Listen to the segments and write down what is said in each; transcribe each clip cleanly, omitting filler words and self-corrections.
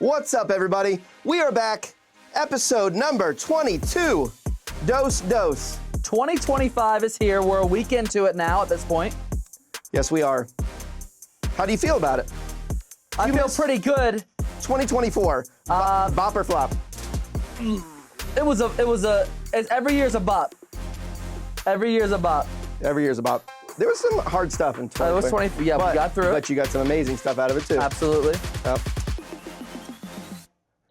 What's up, everybody? We are back. Episode number 22. Dose. 2025 is here. We're a week into it now at this point. Yes, we are. How do you feel about it? I feel pretty good. 2024. Bop or flop? Every year's a bop. Every year's a bop. Every year's a bop. There was some hard stuff in 2020. It was 20, yeah, we got through it. But you got some amazing stuff out of it, too. Absolutely. Yep.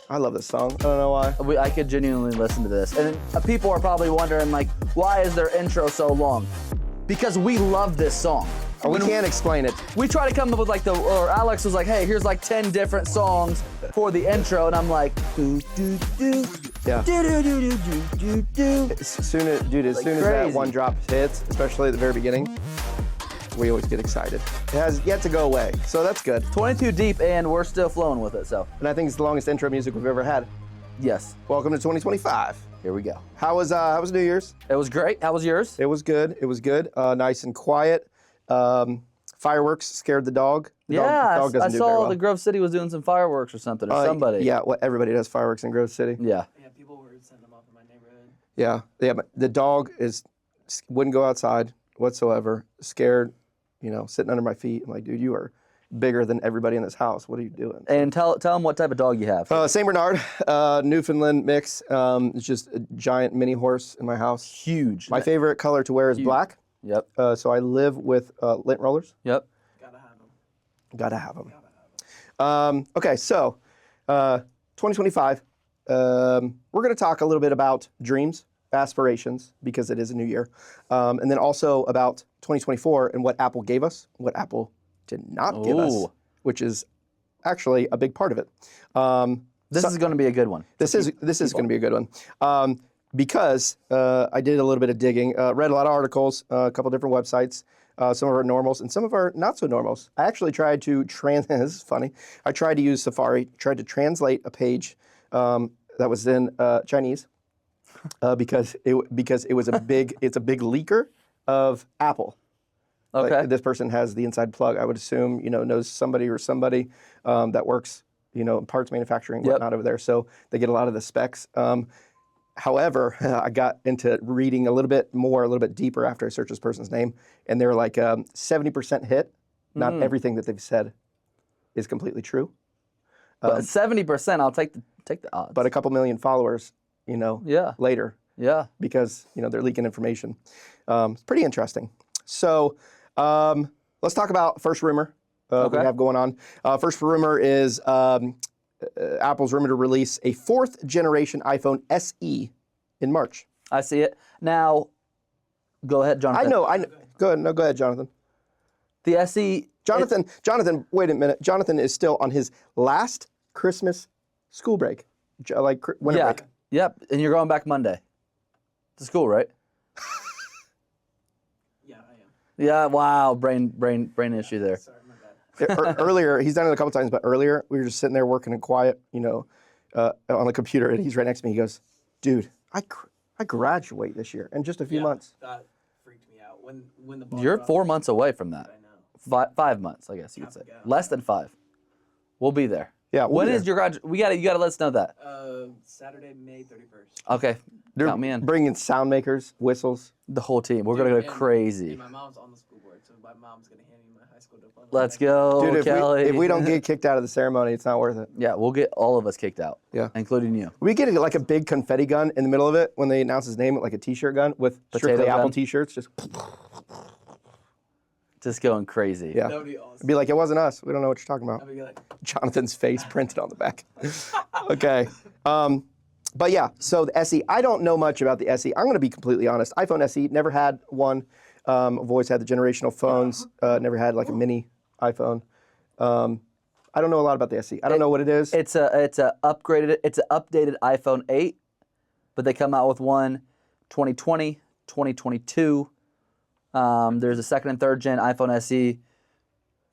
I love this song. I don't know why. I could genuinely listen to this. And people are probably wondering, like, why is their intro so long? Because we love this song. We can't explain it. We try to come up with or Alex was like, hey, here's like 10 different songs for the intro, and I'm like, do do do, Yeah. do do do do do do. As soon as that one drop hits, especially at the very beginning, we always get excited. It has yet to go away, so that's good. 22 deep, and we're still flowing with it. So. And I think it's the longest intro music we've ever had. Yes. Welcome to 2025. Here we go. How was New Year's? It was great. How was yours? It was good. Nice and quiet. Fireworks scared the dog. The dog doesn't I do saw very well. the Grove City was doing some fireworks or something, or somebody. Yeah, everybody does fireworks in Grove City. Yeah. Yeah, people were sending them off in my neighborhood. Yeah, but the dog wouldn't go outside whatsoever. Scared, sitting under my feet. I'm like, dude, you are bigger than everybody in this house. What are you doing? And tell them what type of dog you have. Saint Bernard, Newfoundland mix. It's just a giant mini horse in my house. Huge. My favorite color to wear is black. Yep. So I live with lint rollers. Yep. Gotta have them. Okay, so 2025. We're going to talk a little bit about dreams, aspirations, because it is a new year, and then also about 2024 and what Apple gave us, what Apple did not give us, which is actually a big part of it. This is going to be a good one. This is going to be a good one. Because I did a little bit of digging, read a lot of articles, a couple different websites, some of our normals and some of our not so normals. I actually tried to this is funny. I tried to use Safari, tried to translate a page that was in Chinese because it was it's a big leaker of Apple. Okay. Like, this person has the inside plug. I would assume knows somebody that works in parts manufacturing whatnot over there. So they get a lot of the specs. However, I got into reading a little bit deeper after I searched this person's name, and they're like 70% hit. Not everything that they've said is completely true. But 70%, I'll take the odds. But a couple million followers, later. Yeah. Because they're leaking information. It's pretty interesting. So let's talk about first rumor we have going on. First rumor is. Apple's rumored to release a 4th generation iPhone SE in March. I see it. Now, go ahead, Jonathan. I know. Go ahead, Jonathan. The SE. Jonathan, wait a minute. Jonathan is still on his last Christmas school break, like winter break. Yep, and you're going back Monday to school, right? Yeah, I am. Yeah, wow, brain issue there. Sorry, my bad. Earlier, he's done it a couple times, but earlier we were just sitting there working in quiet, on the computer, and he's right next to me. He goes, "Dude, I graduate this year in just a few months." That freaked me out when the ball You're dropped. 4 months away from that. I know. 5 months, I guess you could say. Yeah. Less than 5. We'll be there. Yeah. When is your graduation? You gotta let us know that. Saturday, May 31st. Okay, count me in. Bringing sound makers, whistles. The whole team. We're gonna go crazy. And my mom's on the school board, so my mom's gonna hand me my high school diploma. Let's go, Dude, Kelly. if we don't get kicked out of the ceremony, it's not worth it. Yeah, we'll get all of us kicked out. Yeah. Including you. We get like a big confetti gun in the middle of it when they announce his name, like a T-shirt gun with strictly Potato Apple gun? T-shirts. Just going crazy. Yeah. That would be awesome. Be like, it wasn't us. We don't know what you're talking about. I'd be like, Jonathan's face printed on the back. Okay. But yeah, so the SE, I don't know much about the SE. I'm going to be completely honest. iPhone SE, never had one. I've always had the generational phones. Never had like a mini iPhone. I don't know a lot about the SE. I don't know what it is. It's an updated iPhone 8, but they come out with one 2020, 2022. There's a second and third gen iPhone SE,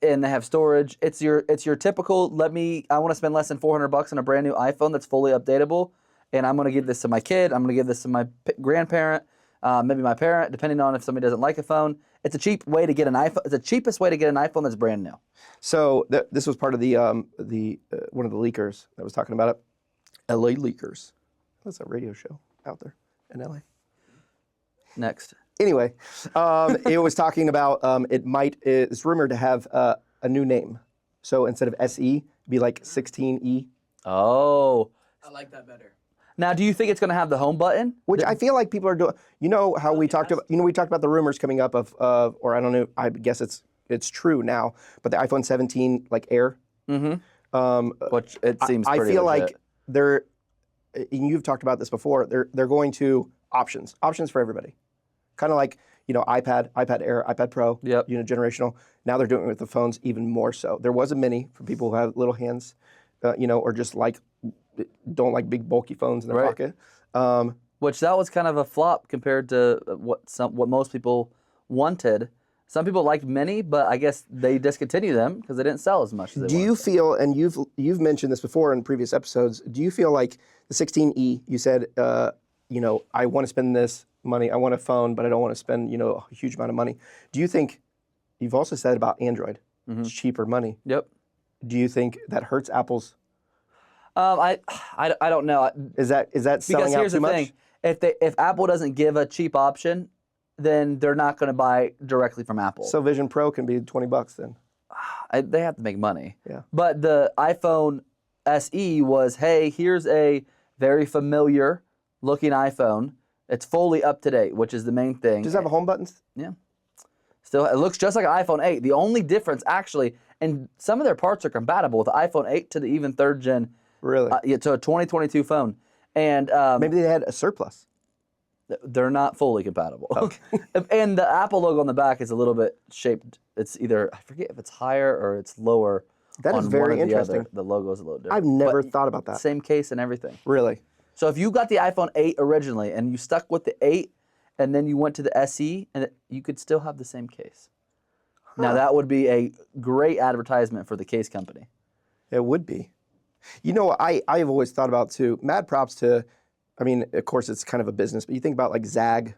and they have storage. It's your typical. I want to spend less than $400 on a brand new iPhone that's fully updatable, and I'm going to give this to my kid. I'm going to give this to my grandparent, maybe my parent, depending on if somebody doesn't like a phone. It's a cheap way to get an iPhone. It's the cheapest way to get an iPhone that's brand new. So this was part of the one of the leakers that was talking about it. LA Leakers. That's a radio show out there in LA. Next. Anyway, it was talking about it's rumored to have a new name. So instead of SE, it'd be like 16E. Oh. I like that better. Now, do you think it's going to have the home button? Which I feel like people are doing. You know how we talked about. We talked about the rumors coming up of, or I don't know. I guess it's true now. But the iPhone 17 like Air. Which it seems. I pretty feel legit. like they're. And you've talked about this before. They're going to options for everybody. Kind of like iPad Air, iPad Pro. Yep. Generational. Now they're doing it with the phones even more so. There was a mini for people who have little hands, or just don't like big bulky phones in their Right. pocket. Which that was kind of a flop compared to what most people wanted. Some people liked mini, but I guess they discontinued them because they didn't sell as much as they Do wanted. you feel, and you've mentioned this before in previous episodes, do you feel like the 16E, you said, I want to spend this money, I want a phone, but I don't want to spend, a huge amount of money. Do you think, you've also said about Android, it's cheaper money. Yep. Do you think that hurts Apple's? I don't know. Is that Because selling out here's too the much? thing: if Apple doesn't give a cheap option, then they're not going to buy directly from Apple. So Vision Pro can be $20 then. They have to make money. Yeah. But the iPhone SE was, hey, here's a very familiar looking iPhone. It's fully up to date, which is the main thing. Does it have a home button? Yeah. Still, it looks just like an iPhone 8. The only difference, actually, and some of their parts are compatible with the iPhone 8 to the even third gen. Really? To a 2022 phone. And Maybe they had a surplus. they're not fully compatible. And the Apple logo on the back is a little bit shaped. It's either, I forget if it's higher or it's lower. That is on very one or the interesting. other. The logo is a little different. I've never But thought about that. Same case and everything. Really? So if you got the iPhone 8 originally and you stuck with the 8 and then you went to the SE, and you could still have the same case. Now that would be a great advertisement for the case company. It would be. I've always thought about too, mad props to, of course it's kind of a business, but you think about like Zag,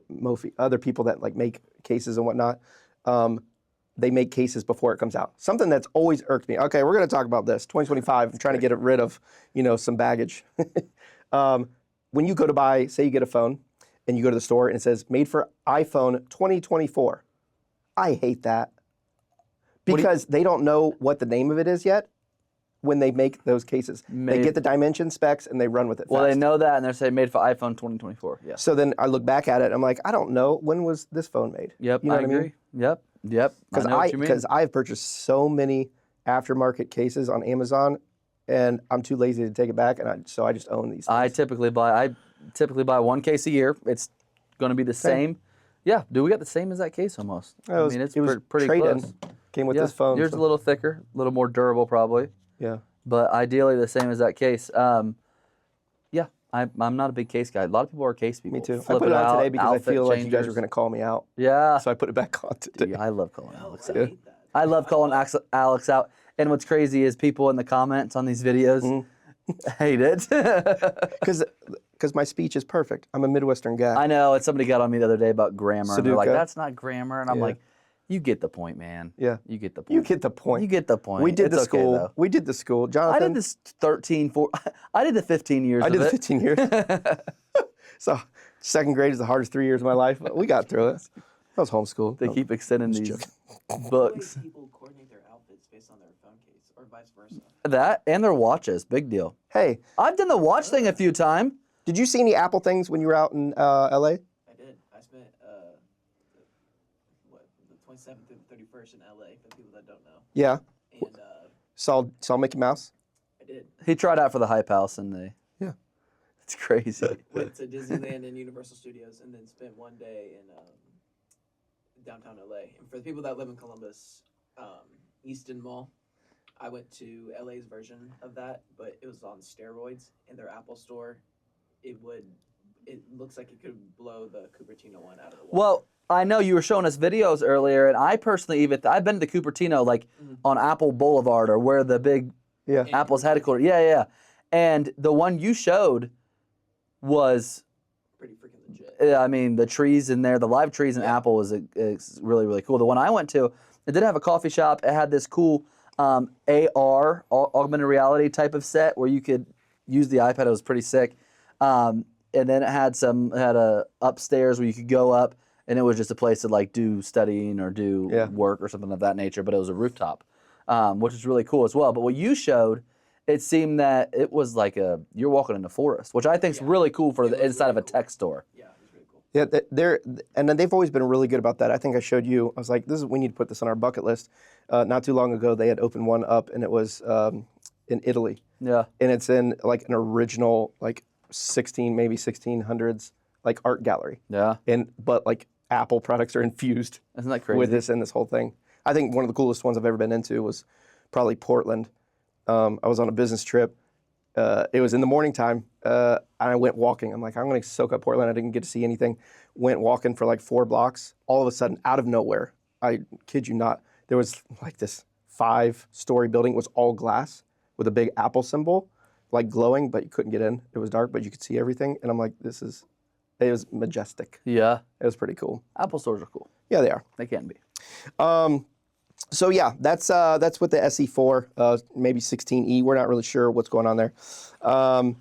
Mophie, other people that like make cases and whatnot. They make cases before it comes out. Something that's always irked me. Okay, we're going to talk about this. 2025, I'm trying to get rid of, some baggage. When you go to buy, say you get a phone and you go to the store and it says made for iPhone 2024. I hate that because they don't know what the name of it is yet. When they make those cases, they get the dimension specs and they run with it. Well, fast. they know that, and they're saying made for iPhone 2024. Yes. So then I look back at it, and I'm like, I don't know, when was this phone made? Yep, You know I what agree. mean? Yep. I know what you mean. Because I've purchased so many aftermarket cases on Amazon, and I'm too lazy to take it back, and so I just own these things. I typically buy one case a year. It's going to be the same. Yeah. Do we got the same as that case almost? It was, it's it was pretty trade-in. close. Came with this phone. Yours so- a little thicker, a little more durable probably, Yeah. but ideally the same as that case. Yeah, I'm not a big case guy. A lot of people are case people. Me too. I Flip put it on out, today because I outfit feel like you guys changers. were going to call me out. Yeah. So I put it back on today. Dude, I love calling Alex out. I hate that. I love calling Alex out. And what's crazy is people in the comments on these videos hate it. Because my speech is perfect. I'm a Midwestern guy. I know, and somebody got on me the other day about grammar. And they're like, Sudoku. that's not grammar. And I'm Yeah. like, you get the point, man. Yeah. You get the point. You get the point. You get the point. We did It's the okay, school. though. We did the school. I Jonathan. did this I did the 15 years I of did the it. 15 years. So second grade is the hardest 3 years of my life, but we got through it. I was homeschooled. They keep extending these The books. way people coordinate their outfits based on their phone case, or vice versa. That and their watches, big deal. Hey, I've done the watch thing a few times. did you see any Apple things when you were out in LA? I did. I spent the 27th through the 31st in LA for the people that don't know. Yeah. And Saw Mickey Mouse? I did. He tried out for the Hype House, and Yeah. it's crazy. Went to Disneyland and Universal Studios, and then spent one day in downtown LA. And for the people that live in Columbus, Easton Mall, I went to LA's version of that, but it was on steroids. In their Apple store, it looks like it could blow the Cupertino one out of the water. Well, I know you were showing us videos earlier, and I personally I've been to Cupertino, like on Apple Boulevard, or where the big Yeah. Apple's headquarters. Yeah. And the one you showed was pretty freaking legit. I mean, the trees in there, the live trees in Apple is really, really cool. The one I went to, it did have a coffee shop. It had this cool AR, augmented reality type of set where you could use the iPad. It was pretty sick. And then it had a upstairs where you could go up, and it was just a place to like do studying or do work or something of that nature. But it was a rooftop, which is really cool as well. But what you showed, it seemed that it was like you're walking in the forest, which I think is really cool for the inside of a tech store. Yeah, it was really cool. Yeah, and then they've always been really good about that. I think I showed you. I was like, we need to put this on our bucket list. Not too long ago, they had opened one up, and it was in Italy. Yeah. And it's in like an original like 1600s like art gallery. Yeah. But like Apple products are infused Isn't that crazy? with this and this whole thing. I think one of the coolest ones I've ever been into was probably Portland. I was on a business trip. It was in the morning time. And I went walking. I'm like, I'm going to soak up Portland. I didn't get to see anything. Went walking for like 4 blocks. All of a sudden, out of nowhere, I kid you not, there was like this 5-story building. It was all glass with a big Apple symbol, like glowing, but you couldn't get in. It was dark, but you could see everything. And I'm like, it was majestic. Yeah. It was pretty cool. Apple stores are cool. Yeah, they are. They can be. So yeah, that's with the SE4, maybe 16E. We're not really sure what's going on there. So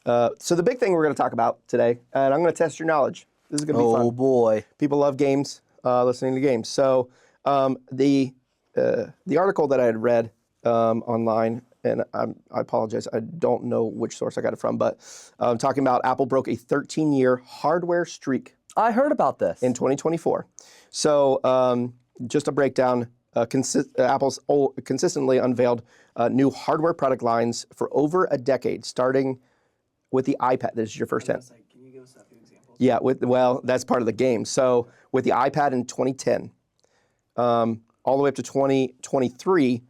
the big thing we're going to talk about today, and I'm going to test your knowledge. This is going to be fun. Oh boy. People love games, listening to games. So the article that I had read online, and I apologize, I don't know which source I got it from, but talking about Apple broke a 13-year hardware streak I heard about this. in 2024. So just a breakdown. Apple's consistently unveiled new hardware product lines for over a decade, starting with the iPad. This is your first hint. Like, can you give us a few examples? Yeah, that's part of the game. So with the iPad in 2010, all the way up to 2023,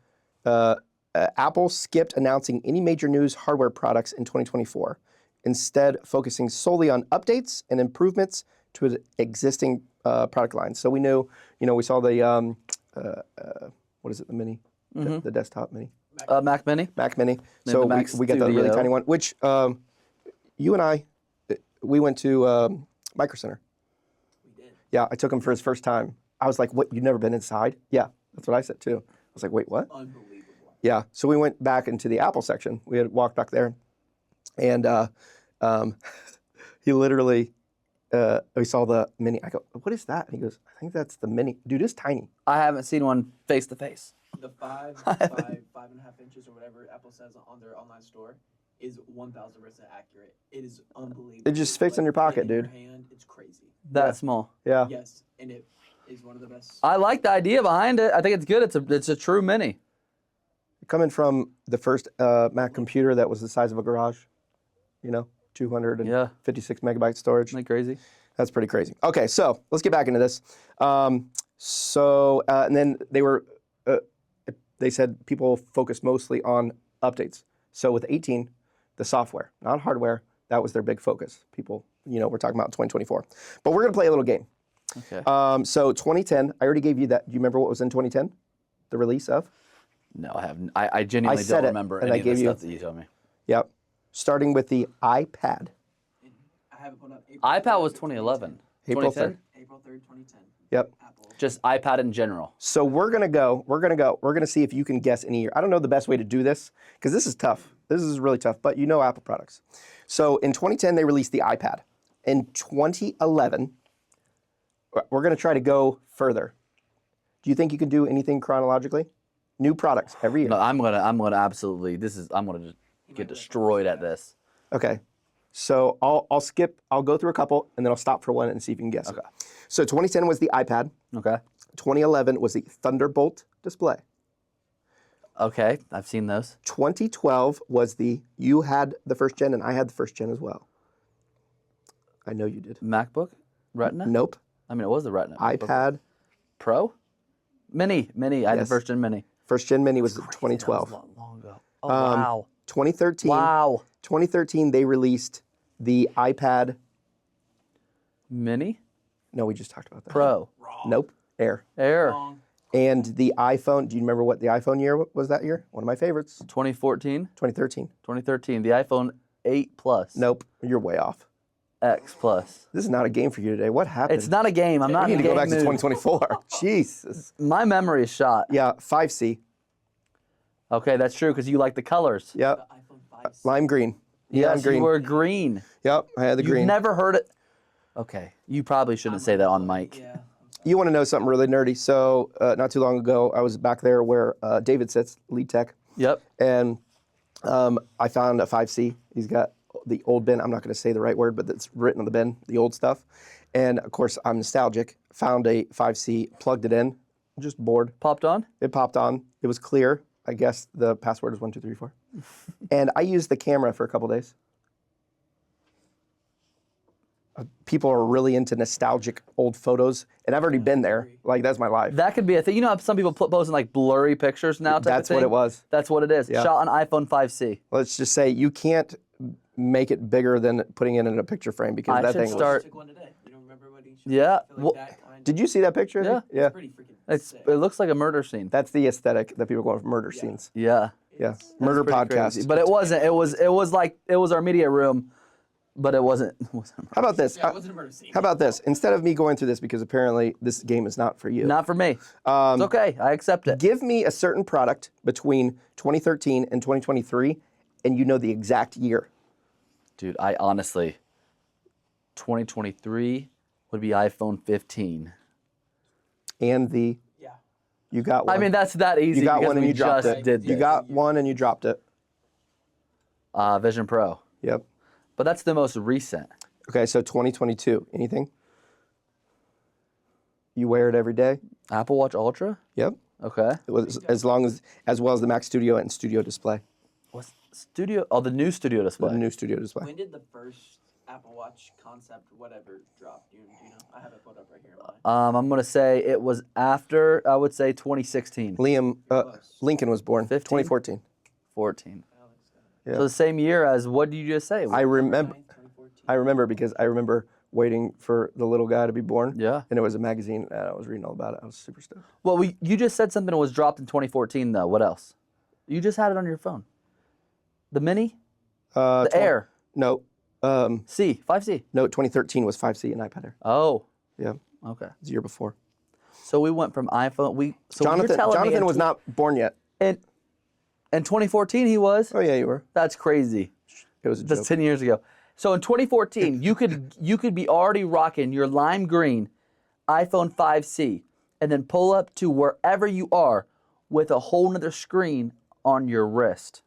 Apple skipped announcing any major news hardware products in 2024, instead focusing solely on updates and improvements to its existing product lines. So we knew, we saw the what is it, the Mini, the desktop Mini, Mac Mini. Mac Mini. the So Mac we got the really Studio. tiny one, which you and I, we went to Micro Center. We did. Yeah, I took him for his first time. I was like, "What? You've never been inside?" Yeah, that's what I said too. I was like, "Wait, what?" Unbelievable. Yeah. So we went back into the Apple section. We had walked back there, and he literally, we saw the Mini. I go, "What is that?" And he goes, "I think that's the Mini." Dude, it's tiny. I haven't seen one face to face. The 5 by 5.5 inches or whatever Apple says on their online store is 1,000% accurate. It is unbelievable. It just fits in your pocket, in your dude. hand, it's crazy. That small. Yeah. Yes, and it is one of the best. I like the idea behind it. I think it's good. It's a true Mini. Coming from the first Mac computer that was the size of a garage, 256 megabyte storage. Isn't that crazy? That's pretty crazy. Okay, so let's get back into this. And then they said people focus mostly on updates. So with 18, the software, not hardware, that was their big focus. People, we're talking about 2024. But we're going to play a little game. Okay. So 2010, I already gave you that. Do you remember what was in 2010? The release of? No, I haven't. I genuinely said don't it, remember and any I of the gave you- stuff that you told me. Yep. Starting with the iPad. I have it put up. iPad was 2011. April 2010? 3rd. April 3rd, 2010. Yep. Apple. Just iPad in general. So we're gonna see if you can guess any year. I don't know the best way to do this because this is tough. This is really tough, but Apple products. So in 2010, they released the iPad. In 2011, we're gonna try to go further. Do you think you can do anything chronologically? New products every year. No, I'm gonna absolutely. I'm gonna just get destroyed at this. Okay. So I'll skip. I'll go through a couple and then I'll stop for one and see if you can guess. Okay. It. So 2010 was the iPad. Okay. 2011 was the Thunderbolt display. Okay, I've seen those. 2012 was you had the first gen and I had the first gen as well. I know you did. MacBook, Retina. Nope. I mean, it was the Retina. iPad. Pro, Mini. I had the Yes. first gen Mini. First gen mini was 2012. That was long ago. Oh wow. 2013. Wow. 2013 they released the iPad. Mini. No, we just talked about that. Pro. Wrong. Nope. Air. Air. Wrong. And the iPhone. Do you remember what the iPhone year was that year? One of my favorites. 2014. 2013. 2013. The iPhone 8 Plus. Nope. You're way off. X Plus. This is not a game for you today. What happened? It's not a game. I'm not We in need a to go game back to mood. 2024. Jesus. My memory is shot. Yeah, 5C. Okay, that's true because you like the colors. Yep. The iPhone 5. Lime green. Neon Yes, green. you were green. Yep, I had the You've green. never heard it. Okay, you probably shouldn't say that on mic. Yeah. You want to know something really nerdy? So not too long ago, I was back there where David sits, lead tech, Yep. and I found a 5C. He's got the old bin. I'm not going to say the right word, but it's written on the bin, the old stuff. And of course, I'm nostalgic. Found a 5C, plugged it in, just bored. Popped on? It popped on. It was clear. I guess the password is 1234. And I used the camera for a couple days. People are really into nostalgic old photos, and I've already been there. Like, that's my life. That could be a thing. You know how some people posting like blurry pictures now? That's what it was. That's what it is. Yeah. Shot on iPhone 5C. Let's just say you can't make it bigger than putting it in a picture frame because I that should thing start- Took one today. You don't remember what he showed? Yeah, I feel well, like that kind Did you see that picture? Yeah. Yeah. pretty freaking sick. It looks like a murder scene. That's the aesthetic that people are going for, murder scenes. Yeah. Yeah. Murder Pretty podcast. crazy. But it wasn't. It was like it was our media room, but it wasn't. How about this? Yeah, it wasn't a murder scene. How about this? Instead of me going through this, because apparently this game is not for you. Not for me. It's okay. I accept it. Give me a certain product between 2013 and 2023, and you know the exact year. Dude, I honestly, 2023 would be iPhone 15. And the Yeah. you got one. I mean, that's that easy you got because one and we you dropped just it. did You this. got one and you dropped it. Vision Pro. Yep. But that's the most recent. Okay, so 2022. Anything? You wear it every day? Apple Watch Ultra? Yep. Okay. It was as well as the Mac Studio and Studio Display, What's Studio? Oh, the new Studio display. the new Studio Display. When did the first Apple Watch concept, whatever, drop? Do you know? I have it pulled up right here. In mine. I'm going to say it was after, I would say 2016. Liam Lincoln was born 15? 2014. 14. Alex got it. Yeah. So the same year as, what did you just say? I remember. 9th, 2014. I remember because I remember waiting for the little guy to be born. Yeah. And it was a magazine, and I was reading all about it. I was super stoked. Well, you just said something was dropped in 2014, though. What else? You just had it on your phone. The Mini? The Air? No. 5C? No, 2013 was 5C and iPad Air. Oh, Yeah, okay. it was the year before. So we went from iPhone. So you're Jonathan telling me Jonathan in was not born yet. in 2014 he was? Oh yeah, you were. That's crazy. It was a That's joke. 10 years ago. So in 2014, you could be already rocking your lime green iPhone 5C and then pull up to wherever you are with a whole nother screen on your wrist.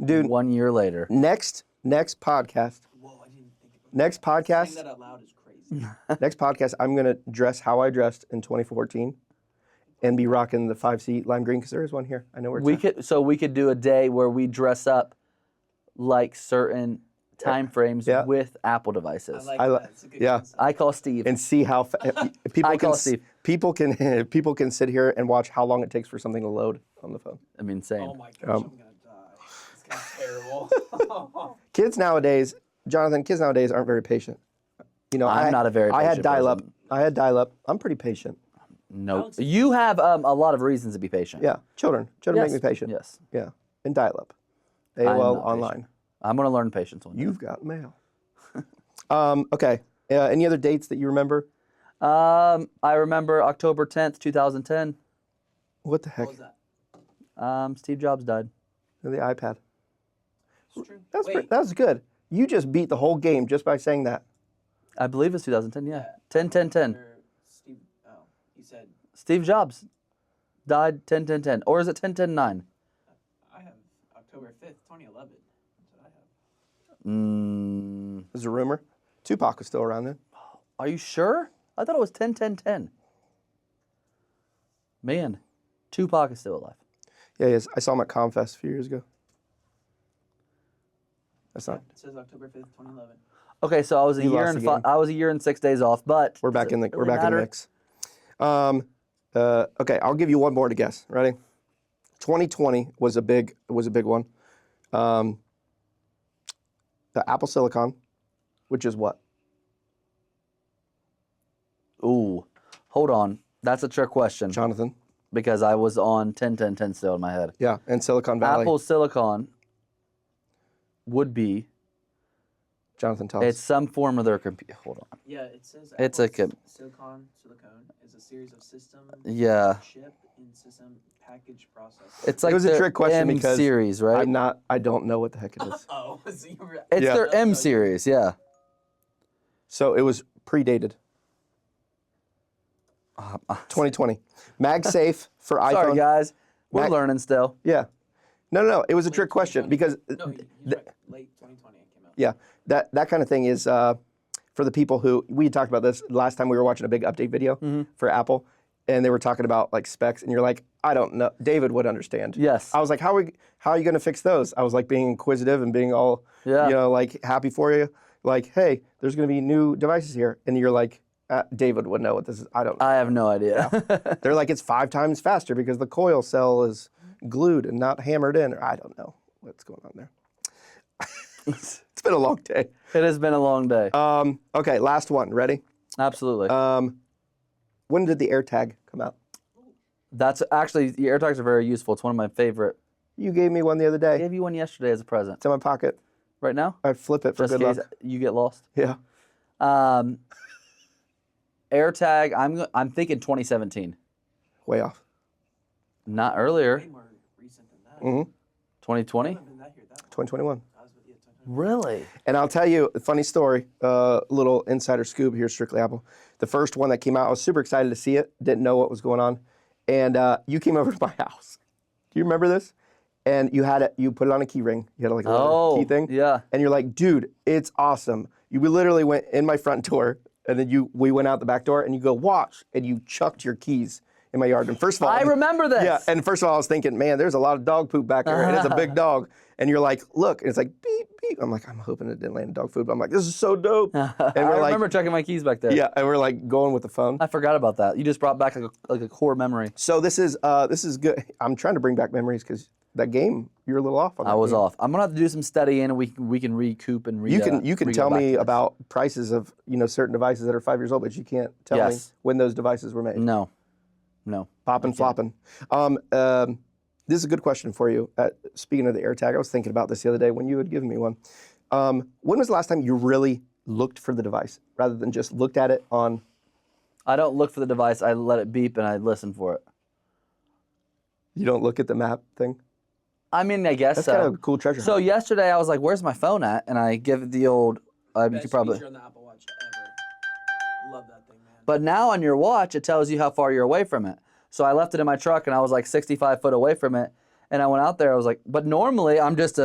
Dude, 1 year later. next podcast. Whoa, I didn't think about Next that. podcast. Saying that out loud is crazy. Next podcast, I'm gonna dress how I dressed in 2014, and be rocking the 5C lime green because there is one here. I know where it's at. We could do a day where we dress up like certain time frames Yeah. with Apple I devices. like I li- that. It's a good yeah. concept. I call Steve. and see how people I can call Steve. people can people can sit here and watch how long it takes for something to load on the phone. I mean, same. Oh my gosh, I'm gonna die. This guy's terrible. Kids nowadays, Jonathan, kids nowadays aren't very patient. You know, I'm not a very I had patient dial up. person. I had dial up. I'm pretty patient. No, you have a lot of reasons to be patient. Yeah, children Yes. make me patient. Yes, Yeah, and dial up. I'm AOL not online. patient. I'm gonna learn patience one day. You've got mail. Okay. Any other dates that you remember? I remember October 10th, 2010. What the heck? What was that? Steve Jobs died. The iPad. It's true. That's Wait, that was good. You just beat the whole game just by saying that. I believe it's 2010. Yeah, 10. or Steve, oh, you said Steve Jobs died 10. Or is it 10/10/9? I have October 5th, 2011. That's what I have. There's a rumor. Tupac was still around then. Are you sure? I thought it was 10. Man, Tupac is still alive. Yeah, he is. I saw him at Confest a few years ago. That's not. It says October 5th, 2011. Okay, so I was a You year lost and the game. I was a year and 6 days off, but We're back does in the it we're really back in the matter? mix. Okay, I'll give you one more to guess. Ready? 2020 was a big one. The Apple Silicon, which is what? Ooh, hold on. That's a trick question Jonathan. because I was on 10 still in my head. Yeah, and Silicon Valley. Apple Silicon would be Jonathan, tell us. It's some form of their computer. Hold on. Yeah, it says It's a silicone is a series of system Yeah. chip and system package processor. It's like It was a their trick question M because series, right? I don't know what the heck it is. Oh, so you were, It's Yeah. their M series, yeah. So it was predated. 2020. MagSafe for iPhone. Sorry, guys. We're Mac- learning still. Yeah. No. It was a trick question because no, he's right. Late 2020 it came out. yeah, that kind of thing is for the people who we talked about this last time we were watching a big update video for Apple, and they were talking about like specs, and you're like, I don't know. David would understand. Yes. I was like, how are you going to fix those? I was like being inquisitive and being all Yeah. like happy for you. Like, hey, there's going to be new devices here, and you're like, David would know what this is. I don't know. I have no idea. They're like, it's 5 times faster because the coil cell is glued and not hammered in. Or I don't know what's going on there. It's been a long day. It has been a long day. Okay, last one. Ready? Absolutely. When did the AirTag come out? That's actually, the AirTags are very useful. It's one of my favorite. You gave me one the other I day. gave you one yesterday as a present. It's in my pocket. Right now? I flip it for Just good in case luck. you get lost. Yeah. AirTag, I'm thinking 2017. Way off. Not earlier. Way more recent than that. 2020? I haven't been that here that long. 2021. I was with you at 2020. Really? And I'll tell you a funny story, little insider scoop here, Strictly Apple. The first one that came out, I was super excited to see it, didn't know what was going on. And you came over to my house. Do you remember this? And you put it on a key ring. You had like a little key thing. Yeah. And you're like, dude, it's awesome. We literally went in my front door, and then we went out the back door, and you go, watch, and you chucked your keys in my yard. And first of all, I remember this. Yeah, and first of all, I was thinking, man, there's a lot of dog poop back there, and it's a big dog. And you're like, look, and it's like, beep, beep. I'm like, I'm hoping it didn't land in dog food, but I'm like, this is so dope. And I we're like, remember checking my keys back there. yeah, and we're like going with the phone. I forgot about that. You just brought back like a core memory. So this is good. I'm trying to bring back memories because that game, you're a little off on that I was game. off. I'm gonna have to do some studying, and we can recoup and You can tell back me to this. about prices of certain devices that are 5 years old, but you can't tell me Yes. when those devices were made. No. Popping, flopping. This is a good question for you. Speaking of the AirTag, I was thinking about this the other day when you had given me one. When was the last time you really looked for the device rather than just looked at it on? I don't look for the device. I let it beep and I listen for it. You don't look at the map thing? I mean, I guess That's so. kind of a cool treasure So hunt. yesterday I was like, "Where's my phone at?" And I give it the old. You Best could probably. feature on the Apple Watch ever. Love that thing, man. But now on your watch, it tells you how far you're away from it. So I left it in my truck and I was like 65 foot away from it. And I went out there. I was like, but normally I'm just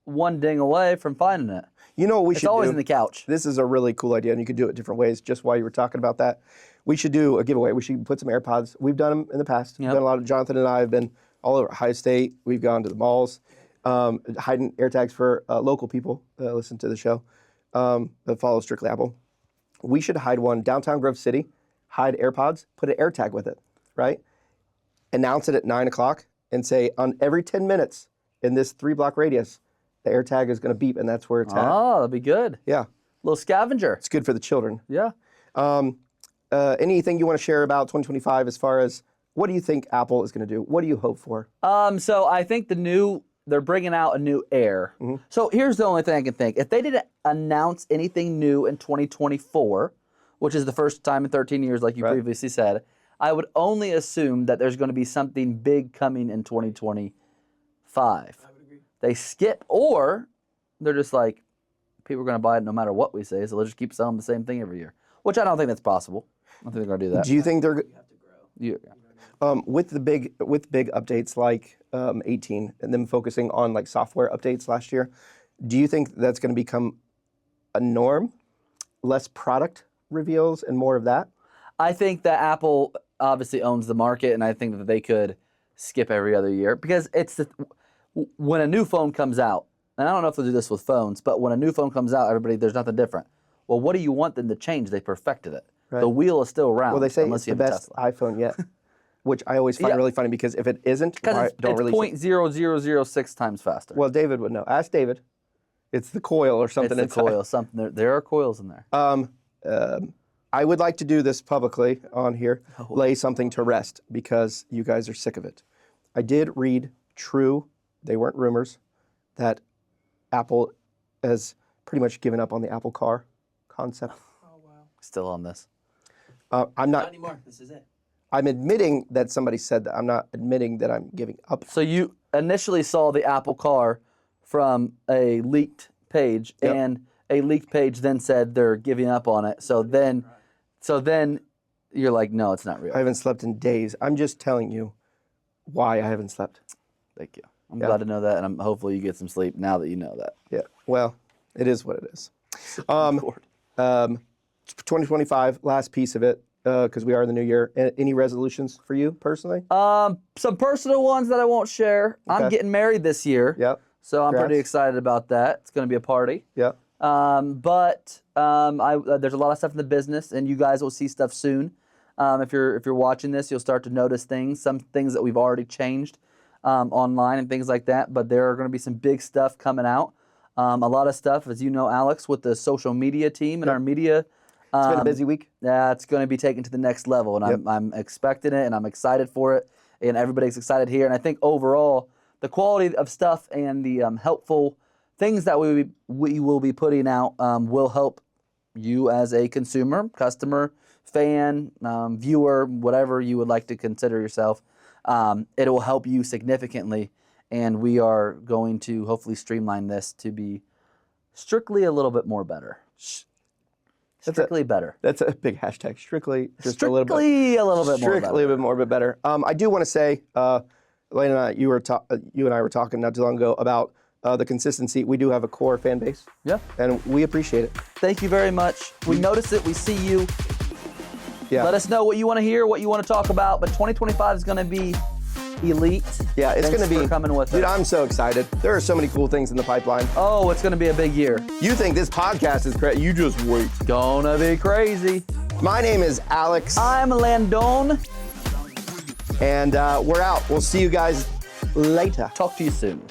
one ding away from finding it. You know what we It's should always do? in the couch. This is a really cool idea, and you could do it different ways. Just while you were talking about that, we should do a giveaway. We should put some AirPods. We've done them in the past. We've Yep. done a lot of. Jonathan and I have been all over High State. We've gone to the malls, hiding AirTags for local people that listen to the show that follow Strictly Apple. We should hide one downtown Grove City. Hide AirPods. Put an AirTag with it, right? Announce it at 9 o'clock and say on every 10 minutes in this 3-block radius, the AirTag is going to beep, and that's where it's at. Oh, that'd be good. Yeah, Little scavenger. it's good for the children. Yeah. Anything you want to share about 2025 as far as what do you think Apple is going to do? What do you hope for? So I think they're bringing out a new Air. So here's the only thing I can think. If they didn't announce anything new in 2024, which is the first time in 13 years, like you Right. previously said, I would only assume that there's going to be something big coming in 2025. I would agree. They skip, or they're just like, people are going to buy it no matter what we say, so they'll just keep selling the same thing every year, which I don't think that's possible. I don't think they're going to do that. Do you think they're You have to grow. with big updates like 18 and them focusing on like software updates last year? Do you think that's going to become a norm? Less product reveals and more of that? I think that Apple obviously owns the market, and I think that they could skip every other year because when a new phone comes out, and I don't know if they'll do this with phones, but when a new phone comes out, there's nothing different. Well, what do you want them to change? They perfected it. Right. The wheel is still round. Well, they say unless it's you the have a best Tesla. iPhone yet, which I always find Yeah. really funny because if it isn't, why Because don't it's release it? 0.0006 times faster. Well, David would know. Ask David. It's the coil or it's something the inside. coil. Something there are coils in there. I would like to do this publicly on here, lay something to rest because you guys are sick of it. I did read true, they weren't rumors, that Apple has pretty much given up on the Apple Car concept. Oh wow. Still on this. I'm Not not. anymore. This is it. I'm admitting that somebody said that. I'm not admitting that I'm giving up. So you initially saw the Apple Car from a leaked page, Yep. and a leaked page then said they're giving up on it. So then you're like, no, it's not real. I haven't slept in days. I'm just telling you why I haven't slept. Thank you. I'm Yeah. glad to know that, and hopefully you get some sleep now that you know that. Yeah. Well, it is what it is. Lord. 2025, last piece of it, because we are in the new year. Any resolutions for you personally? Some personal ones that I won't share. I'm Okay. getting married this year, Yep. so I'm pretty Congrats. excited about that. It's going to be a party. Yep. But there's a lot of stuff in the business, and you guys will see stuff soon. If you're watching this, you'll start to notice things, some things that we've already changed online and things like that. But there are going to be some big stuff coming out. A lot of stuff, as you know, Alex, with the social media team and our media. It's been a busy week. Yeah, it's going to be taken to the next level, and Yep. I'm expecting it, and I'm excited for it, and everybody's excited here. And I think overall, the quality of stuff and the helpful things that we will be putting out will help you as a consumer, customer, fan, viewer, whatever you would like to consider yourself. It will help you significantly, and we are going to hopefully streamline this to be strictly a little bit more better. Strictly better. That's a big hashtag. Strictly, just a little bit. Strictly a little bit more better. Strictly a bit more, but better. I do want to say, Lane and I, you and I were talking not too long ago about the consistency. We do have a core fan base. Yeah. And we appreciate it. Thank you very much. We notice it. We see you. Yeah. Let us know what you want to hear, what you want to talk about. But 2025 is going to be elite. Yeah, it's Thanks going to be. for coming with Dude, us. I'm so excited. There are so many cool things in the pipeline. Oh, it's going to be a big year. You think this podcast is crazy? You just wait. Gonna be crazy. My name is Alex, I'm Landon. and we're out. We'll see you guys later. Talk to you soon.